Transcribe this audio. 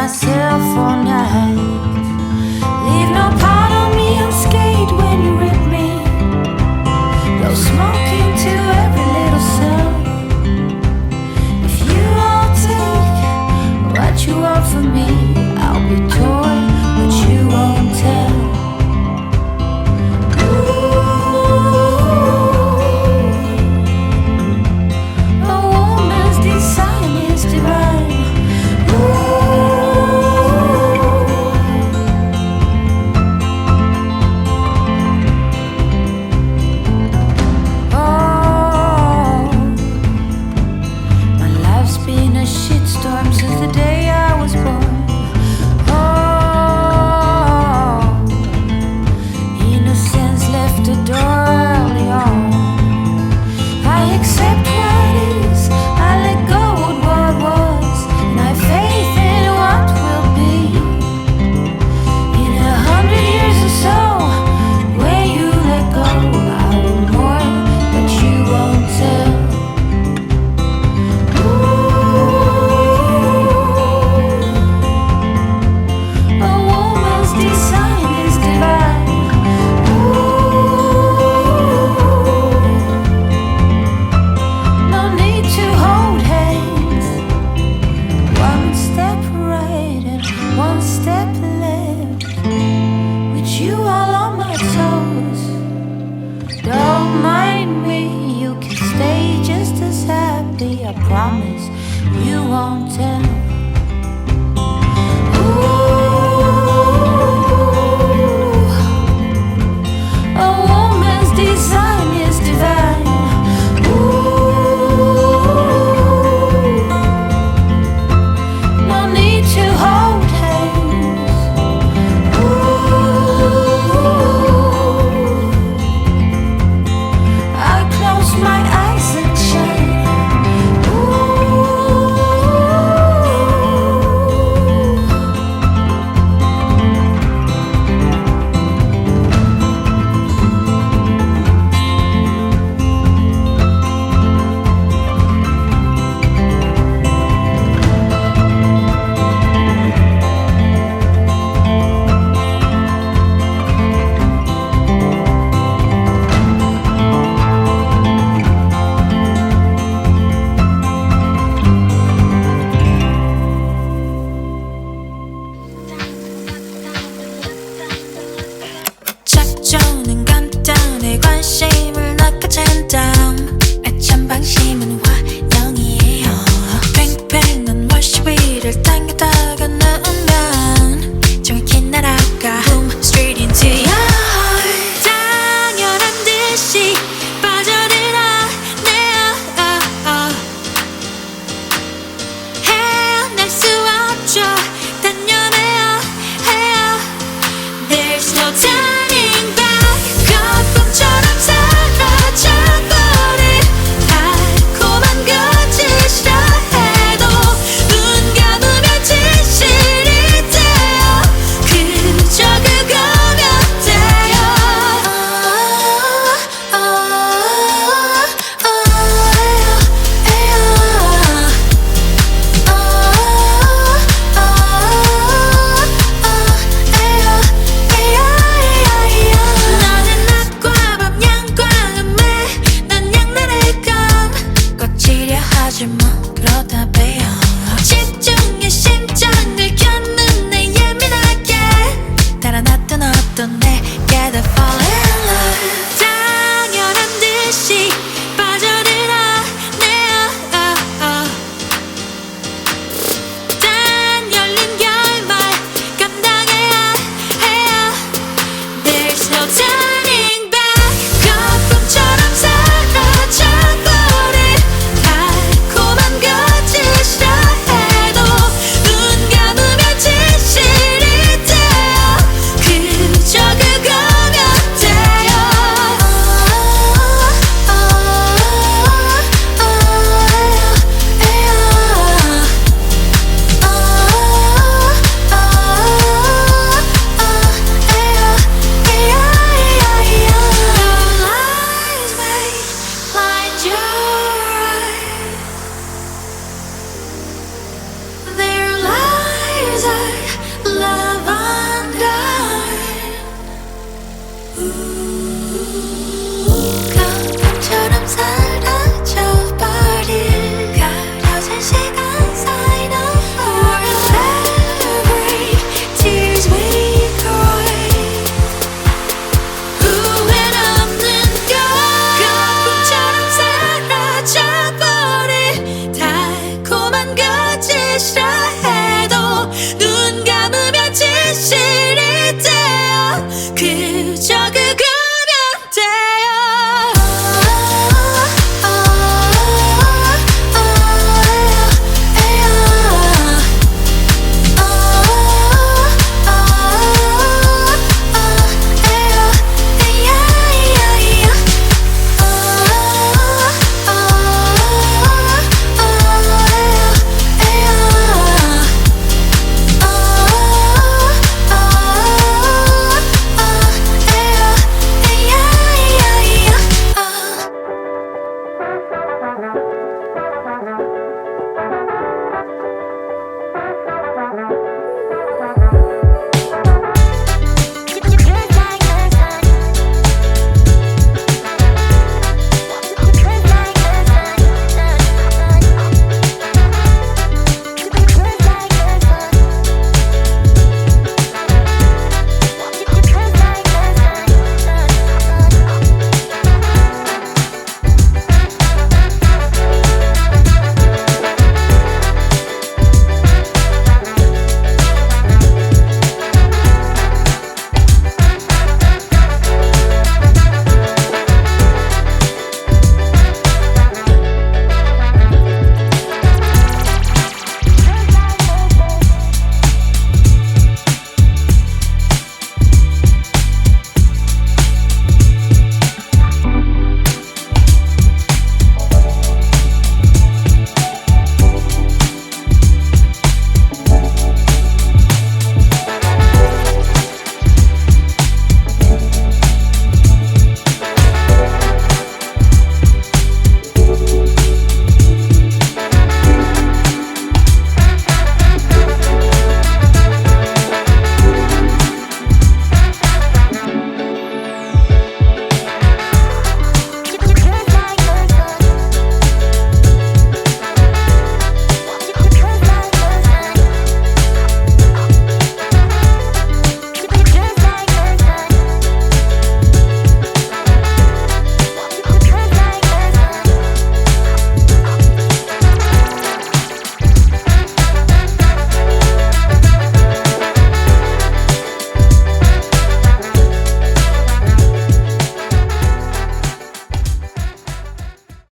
myself all night. Leave no part of me unscathed when you rip me. Blow smoke into every little cell. If you all take what you want from me, I'll be torn, but you won't tell. A woman's design is divine. Been a shitstorm since the day I was born. Oh, innocence left the door early on. I accept what is, I let go of what was, and I have faith in what will be. In 100 years or so, when you let go, I will mourn, but you won't tell. I promise you won't tell. Ooh, a woman's design is divine. Ooh, no need to hold hands. Ooh, I close my eyes and shine. 작전은 간단해. 관심을 낚아챈 다음 애찬 방심은 환영이에요. 팽팽한 월시 위를 당겨다가 넣으면 정확히 날아가 Boom straight into your heart. 당연한 듯이 빠져들어 헤어날 수 없죠. 단연해요 해요. There's no turning back. 거품처럼 사라져버린 달콤한 거짓이라 해도 눈 감으면 Sometimes I